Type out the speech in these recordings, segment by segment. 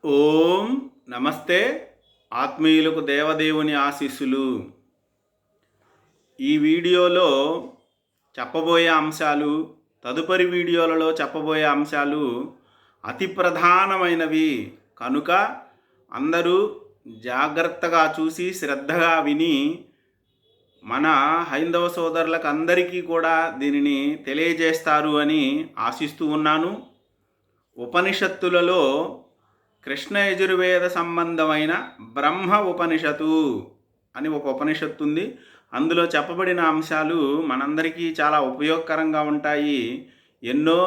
ఓం నమస్తే. ఆత్మీయులకు దేవదేవుని ఆశీస్సులు. ఈ వీడియోలో చెప్పబోయే అంశాలు, తదుపరి వీడియోలలో చెప్పబోయే అంశాలు అతి ప్రధానమైనవి కనుక అందరూ జాగ్రత్తగా చూసి శ్రద్ధగా విని మన హైందవ సోదరులకు అందరికీ కూడా దీనిని తెలియజేస్తారు అని ఆశిస్తూ ఉన్నాను. ఉపనిషత్తులలో కృష్ణ యజుర్వేద సంబంధమైన బ్రహ్మ ఉపనిషత్తు అని ఒక ఉపనిషత్తు ఉంది. అందులో చెప్పబడిన అంశాలు మనందరికీ చాలా ఉపయోగకరంగా ఉంటాయి. ఎన్నో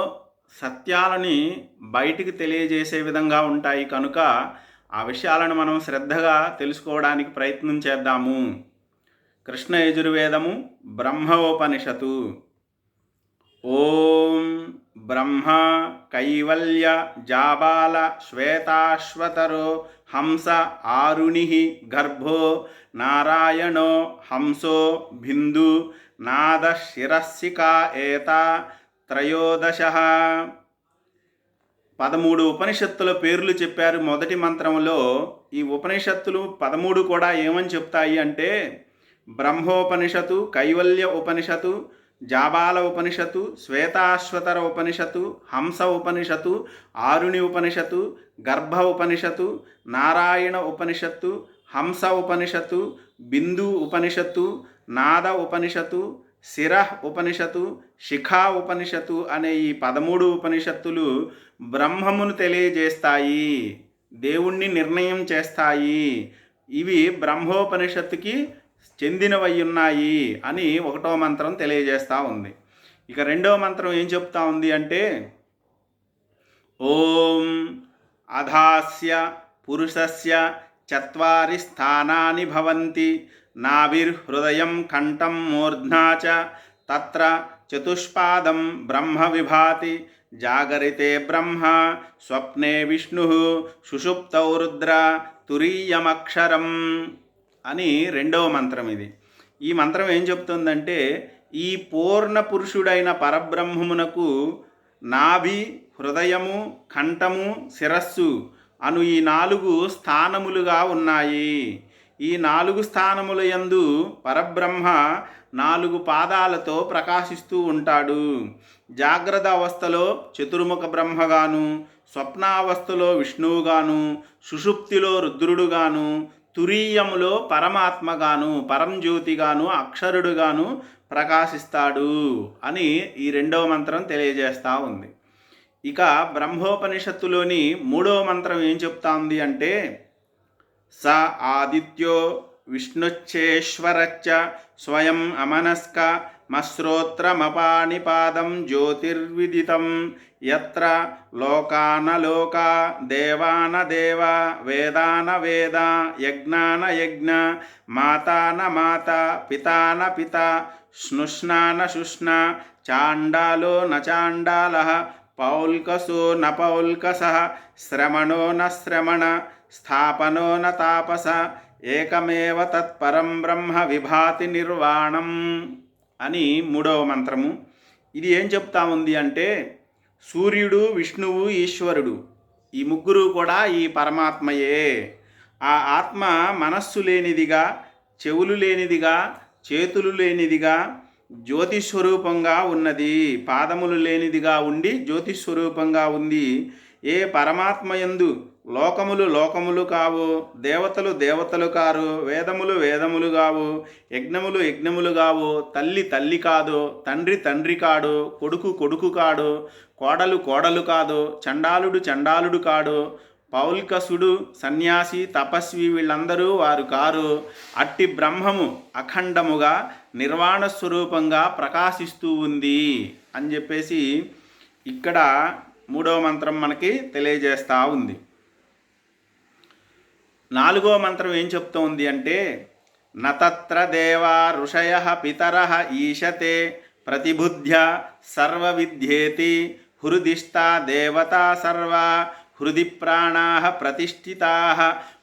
సత్యాలని బయటికి తెలియజేసే విధంగా ఉంటాయి కనుక ఆ విషయాలను మనం శ్రద్ధగా తెలుసుకోవడానికి ప్రయత్నం చేద్దాము. కృష్ణ యజుర్వేదము బ్రహ్మోపనిషత్తు. ఓం బ్రహ్మ కైవల్య జాబాల శ్వేతాశ్వతరో హంస ఆరుణి గర్భో నారాయణో హంసో బిందు నాద శిరస్సికా ఏత త్రయోదశ. 13 ఉపనిషత్తుల పేర్లు చెప్పారు మొదటి మంత్రంలో. ఈ ఉపనిషత్తులు 13 కూడా ఏమని చెప్తాయి అంటే బ్రహ్మోపనిషత్తు, కైవల్య ఉపనిషత్తు, జాబాల ఉపనిషత్తు, శ్వేతాశ్వతర ఉపనిషత్తు, హంస ఉపనిషత్తు, ఆరుణి ఉపనిషత్తు, గర్భ ఉపనిషత్తు, నారాయణ ఉపనిషత్తు, హంస ఉపనిషత్తు, బిందు ఉపనిషత్తు, నాద ఉపనిషత్తు, శిరః ఉపనిషత్తు, శిఖా ఉపనిషత్తు అనే ఈ 13 ఉపనిషత్తులు బ్రహ్మమును తెలియజేస్తాయి, దేవుణ్ణి నిర్ణయం చేస్తాయి. ఇవి బ్రహ్మోపనిషత్తుకి చెందినవై ఉన్నాయి అని ఒకటో మంత్రం తెలియజేస్తూ ఉంది. ఇక రెండవ మంత్రం ఏం చెప్తా ఉంది అంటే ఓం అధాస్య పురుషస్య చత్వారి స్థానాని భవంతి నాభిర్హృదయం కంఠం మూర్ధ్నా చ తత్ర చతుష్పాదం బ్రహ్మ విభాతి జాగరితే బ్రహ్మ స్వప్నే విష్ణు సుషుప్తౌ రుద్ర తురీయమక్షరం అని రెండవ మంత్రం ఇది. ఈ మంత్రం ఏం చెప్తుందంటే ఈ పూర్ణ పురుషుడైన పరబ్రహ్మమునకు నాభి, హృదయము, కంఠము, శిరస్సు అను ఈ 4 స్థానములుగా ఉన్నాయి. ఈ 4 స్థానముల యందు పరబ్రహ్మ 4 పాదాలతో ప్రకాశిస్తూ ఉంటాడు. జాగ్రత్త అవస్థలో చతుర్ముఖ బ్రహ్మగాను, స్వప్నావస్థలో విష్ణువుగాను, సుషుప్తిలో రుద్రుడుగాను, తురీయములో పరమాత్మగాను, పరంజ్యోతిగాను, అక్షరుడుగాను ప్రకాశిస్తాడు అని ఈ రెండవ మంత్రం తెలియజేస్తూ ఉంది. ఇక బ్రహ్మోపనిషత్తులోని 3వ మంత్రం ఏం చెప్తా ఉంది అంటే స ఆదిత్యో విష్ణుచ్చేశ్వరచ్చ స్వయం అమనస్క మశ్రోత్రమపానిపాదం జ్యోతిర్విదితం యత్ర లోకానలోకా దేవానదేవ వేదాన వేద యజ్ఞాన యజ్ఞ మాతాన మాత పితాన పిత స్నుష్నాన శుష్ణ చాండాలో న చాండాల పౌల్కసో న పౌల్కస శ్రమణో న శ్రమణ స్థాపనో న తాపస ఏకమేవ తత్పరం బ్రహ్మ విభాతి నిర్వాణం అని 3వ మంత్రము. ఇది ఏం చెప్తా ఉంది అంటే సూర్యుడు, విష్ణువు, ఈశ్వరుడు ఈ ముగ్గురు కూడా ఈ పరమాత్మయే. ఆ ఆత్మ మనస్సు లేనిదిగా, చెవులు లేనిదిగా, చేతులు లేనిదిగా జ్యోతిస్వరూపంగా ఉన్నది. పాదములు లేనిదిగా ఉండి జ్యోతిస్వరూపంగా ఉంది. ఏ పరమాత్మయందు లోకములు లోకములు కావు, దేవతలు దేవతలు కారు, వేదములు వేదములు కావు, యజ్ఞములు యజ్ఞములు కావు, తల్లి తల్లి కాదు, తండ్రి తండ్రి కాడు, కొడుకు కొడుకు కాడు, కోడలు కోడలు కాదు, చండాలుడు చండాలుడు కాడు, పౌల్కసుడు సన్యాసి తపస్వి వీళ్ళందరూ వారు కారు. అట్టి బ్రహ్మము అఖండముగా నిర్వాణ స్వరూపంగా ప్రకాశిస్తూ ఉంది అని చెప్పేసి ఇక్కడ 3వ మంత్రం మనకి తెలియజేస్తూ ఉంది. 4వ మంత్రం ఏం చెప్తూ ఉంది అంటే నతత్ర దేవా ఋషయః పితరః ఈశతే ప్రతిబుద్ధ్య సర్వ విద్యేతి హృదిష్టా దేవతా సర్వా హృది ప్రాణాః ప్రతిష్ఠితాః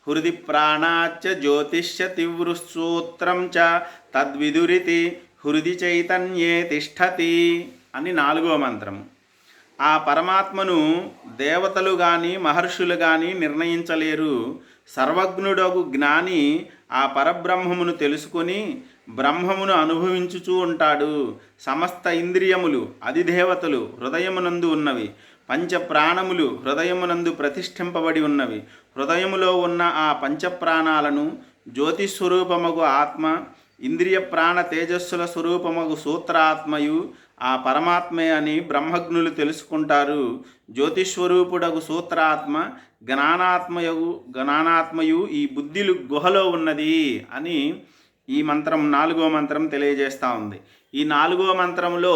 హృది ప్రాణాచ్చ జ్యోతిష్య తివృసూత్రం చ తద్విదురితి హృది చైతన్యే తిష్టతి అని 4వ మంత్రము. ఆ పరమాత్మను దేవతలు కానీ మహర్షులు కానీ నిర్ణయించలేరు. సర్వజ్ఞుడగు జ్ఞాని ఆ పరబ్రహ్మమును తెలుసుకొని బ్రహ్మమును అనుభవించుచూ ఉంటాడు. సమస్త ఇంద్రియములు అధిదేవతలు హృదయమునందు ఉన్నవి. పంచప్రాణములు హృదయమునందు ప్రతిష్ఠింపబడి ఉన్నవి. హృదయములో ఉన్న ఆ పంచప్రాణాలను జ్యోతిస్వరూపమగు ఆత్మ, ఇంద్రియ ప్రాణ తేజస్సుల స్వరూపమగు సూత్రాత్మయు ఆ పరమాత్మే అని బ్రహ్మజ్ఞులు తెలుసుకుంటారు. జ్యోతిస్వరూపుడగు సూత్రాత్మ జ్ఞానాత్మయు ఈ బుద్ధిలు గుహలో ఉన్నది అని ఈ మంత్రం 4వ మంత్రం తెలియజేస్తూ ఉంది. ఈ 4వ మంత్రంలో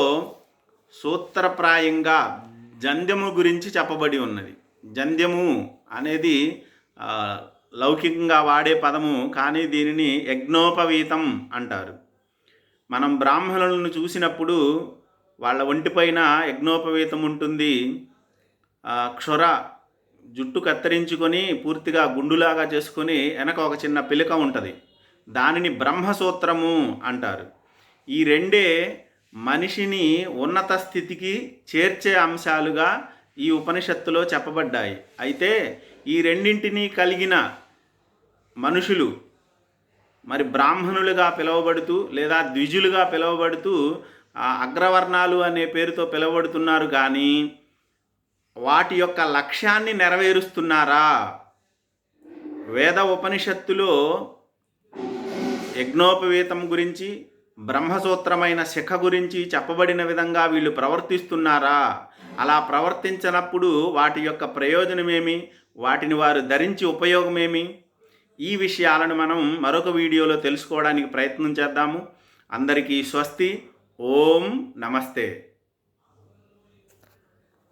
సూత్రప్రాయంగా జంధ్యము గురించి చెప్పబడి ఉన్నది. జంధ్యము అనేది లౌకికంగా వాడే పదము, కానీ దీనిని యజ్ఞోపవీతం అంటారు. మనం బ్రాహ్మణులను చూసినప్పుడు వాళ్ళ ఒంటిపైన యజ్ఞోపవీతం ఉంటుంది. క్షుర జుట్టు కత్తిరించుకొని పూర్తిగా గుండులాగా చేసుకొని వెనక ఒక చిన్న పిలక ఉంటుంది. దానిని బ్రహ్మసూత్రము అంటారు. ఈ రెండే మనిషిని ఉన్నత స్థితికి చేర్చే అంశాలుగా ఈ ఉపనిషత్తులో చెప్పబడ్డాయి. అయితే ఈ రెండింటినీ కలిగిన మనుషులు మరి బ్రాహ్మణులుగా పిలువబడుతూ లేదా ద్విజులుగా పిలువబడుతూ అగ్రవర్ణాలు అనే పేరుతో పిలువబడుతున్నారు. కానీ వాటి యొక్క లక్ష్యాన్ని నెరవేరుస్తున్నారా? వేద ఉపనిషత్తులో యజ్ఞోపవీతం గురించి, బ్రహ్మసూత్రమైన శిఖ గురించి చెప్పబడిన విధంగా వీళ్ళు ప్రవర్తిస్తున్నారా? అలా ప్రవర్తించినప్పుడు వాటి యొక్క ప్రయోజనమేమి, వాటిని వారు ధరించి ఉపయోగమేమి, ఈ విషయాలను మనం మరొక వీడియోలో తెలుసుకోవడానికి ప్రయత్నం చేద్దాము. అందరికీ స్వస్తి. ఓం నమస్తే.